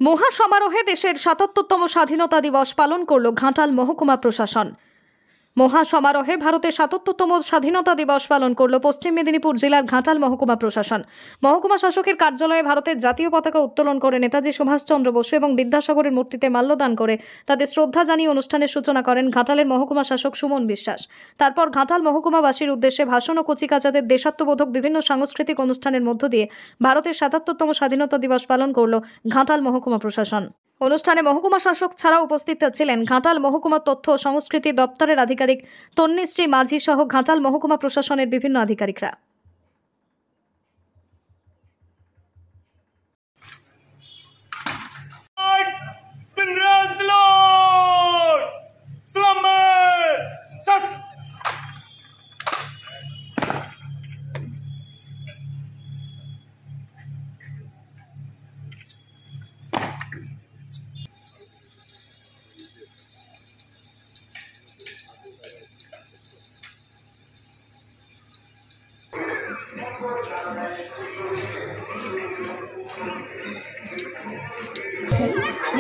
মহা সমারোহে দেশের ৭৭তম স্বাধীনতা দিবস পালন করল ঘাটাল মহকুমা প্রশাসন। মহা সমারোহে ভারতের ৭৭তম স্বাধীনতা দিবস পালন করল পশ্চিম মেদিনীপুর জেলার ঘাটাল মহকুমা প্রশাসন। মহকুমা শাসকের কার্যালয়ে ভারতের জাতীয় পতাকা উত্তোলন করে নেতাজি সুভাষচন্দ্র বসু এবং বিদ্যাসাগরের মূর্তিতে মাল্যদান করে তাদের শ্রদ্ধা জানিয়ে অনুষ্ঠানের সূচনা করেন ঘাটালের মহকুমা শাসক সুমন বিশ্বাস। তারপর ঘাটাল মহকুমাবাসীর উদ্দেশ্যে ভাষণ ও কচিকাচাদের দেশাত্মবোধক বিভিন্ন সাংস্কৃতিক অনুষ্ঠানের মধ্য দিয়ে ভারতের ৭৭তম স্বাধীনতা দিবস পালন করল ঘাটাল মহকুমা প্রশাসন। অনুষ্ঠানে মহকুমা শাসক ছাড়াও উপস্থিত ছিলেন ঘাটাল মহকুমা তথ্য ও সংস্কৃতি দপ্তরের আধিকারিক তন্নিশ্রী মাঝি সহ ঘাটাল মহকুমা প্রশাসনের বিভিন্ন আধিকারিকরা।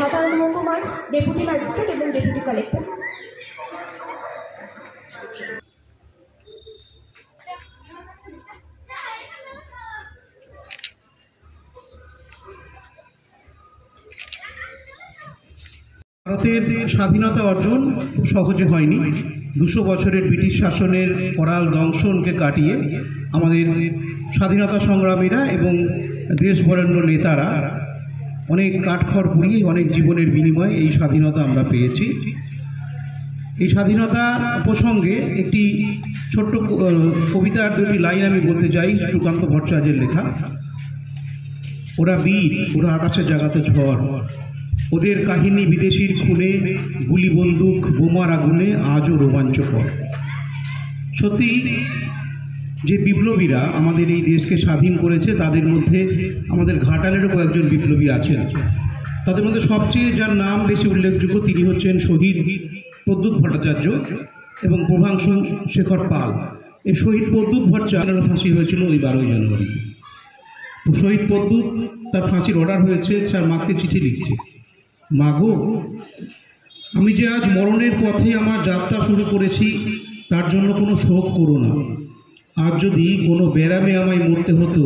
ঘাটাল মহকুমার ডেপুটি ম্যাজিস্ট্রেট এবং ডেপুটি কালেক্টর। ভারতের স্বাধীনতা অর্জন খুব সহজে হয়নি। ২০০ বছরের ব্রিটিশ শাসনের করাল দংশনকে কাটিয়ে আমাদের স্বাধীনতা সংগ্রামীরা এবং দেশ বরেণ্য নেতারা অনেক কাঠখড় পুড়িয়ে অনেক জীবনের বিনিময়ে এই স্বাধীনতা আমরা পেয়েছি। এই স্বাধীনতা প্রসঙ্গে একটি ছোট্ট কবিতার দুটি লাইন আমি বলতে চাই, সুকান্ত ভট্টাচার্যের লেখা। ওরা বীর, ওরা আকাশে জাগাতে ঝড়, ওদের কাহিনী বিদেশির খুনে, গুলি বন্দুক বোমার আগুনে আজও রোমাঞ্চকর। সত্যি যে বিপ্লবীরা আমাদের এই দেশকে স্বাধীন করেছে তাদের মধ্যে আমাদের ঘাটালেরও কয়েকজন বিপ্লবী আছেন। তাদের মধ্যে সবচেয়ে যার নাম বেশি উল্লেখযোগ্য তিনি হচ্ছেন শহীদ প্রদ্যুৎ ভট্টাচার্য এবং প্রভাংশু শেখর পাল। এই শহীদ প্রদ্যুৎ ভট্টাচার্যের ফাঁসি হয়েছিল ওই 12ই জানুয়ারি। শহীদ প্রদ্যুৎ তার ফাঁসির অর্ডার হয়েছে, তার মাকে চিঠি লিখছে, মাগো আমি যে আজ মরণের পথে আমার যাত্রা শুরু করেছি তার জন্য কোনো শোক করো না। আজ যদি কোনো ব্যারামে আমায় মরতে হতো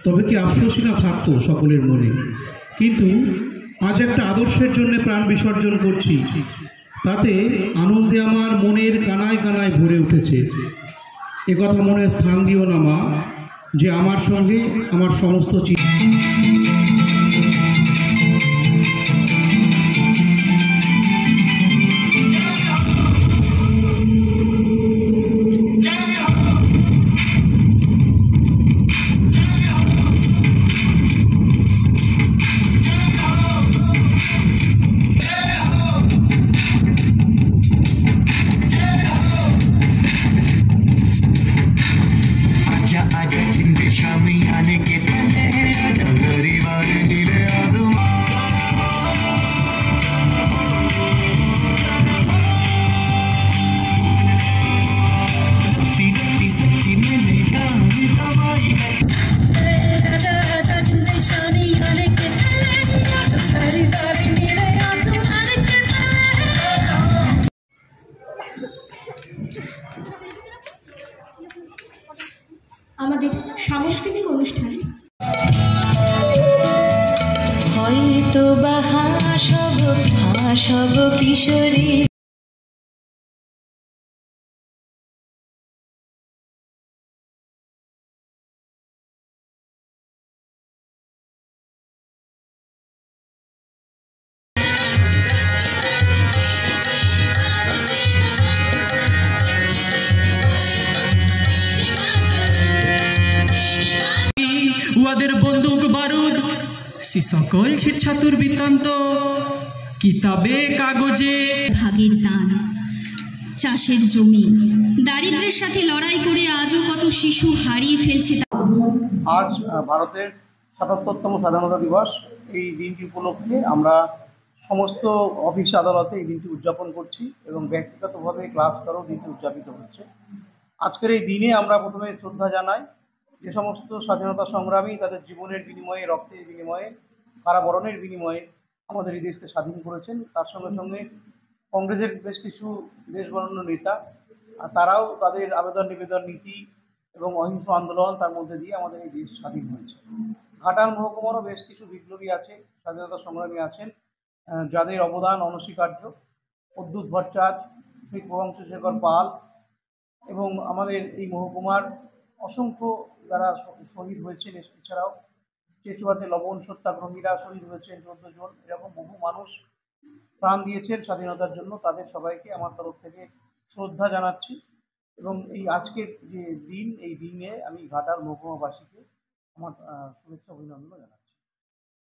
তবে কি আফসোসই না থাকতো সকলের মনে, কিন্তু আজ একটা আদর্শের জন্য প্রাণ বিসর্জন করছি, তাতে আনন্দে আমার মনের কানায় কানায় ভরে উঠেছে। একথা মনে স্থান দিও না মা, যে আমার সঙ্গে আমার সমস্ত আমাদের সাংস্কৃতিক অনুষ্ঠান হয়তো বা হাসব কিশোরী। উহাদের বন্দুক বারুদ সে সকল ছিটছাতুর বৃত্তান্ত কিতাবে কাগজে। ভাগের দান, চাষের জমি, দারিদ্র্যের সাথে লড়াই করে আজও কত শিশু হারিয়ে ফেলছে। আজ ভারতের ৭৭তম স্বাধীনতা দিবস। এই দিনটি উপলক্ষে আমরা সমস্ত অফিস আদালতে এই দিনটি উদযাপন করছি এবং ব্যক্তিগতভাবে ক্লাব স্তরেও দিনটি উদযাপিত হচ্ছে। আজকের এই দিনে আমরা প্রথমে শ্রদ্ধা জানাই যে সমস্ত স্বাধীনতা সংগ্রামী তাদের জীবনের বিনিময়ে, রক্তের বিনিময়ে কারাবরণের বিনিময়ে আমাদের এই দেশকে স্বাধীন করেছেন। তার সঙ্গে সঙ্গে কংগ্রেসের বেশ কিছু দেশবরেণ্য নেতা তারাও তাদের আবেদন নিবেদন নীতি এবং অহিংস আন্দোলন তার মধ্যে দিয়ে আমাদের এই দেশ স্বাধীন হয়েছে। ঘাটাল মহকুমারও বেশ কিছু বিপ্লবী আছে, স্বাধীনতা সংগ্রামী আছেন, যাদের অবদান অনস্বীকার্য। অদ্ভুত ভট্টাচার্য, শ্রী প্রবংশশেখর পাল এবং আমাদের এই মহকুমার অসংখ্য যারা শহীদ হয়েছেন, এছাড়াও চেচুয়াতে লবণ সত্যাগ্রহীরা শহীদ হয়েছেন 14 জন। এরকম বহু মানুষ প্রাণ দিয়েছেন স্বাধীনতার জন্য। তাদের সবাইকে আমার তরফ থেকে শ্রদ্ধা জানাচ্ছি এবং এই আজকের যে দিন, এই দিনে আমি ঘাটাল মহকুমাবাসীকে আমার শুভেচ্ছা অভিনন্দন জানাচ্ছি।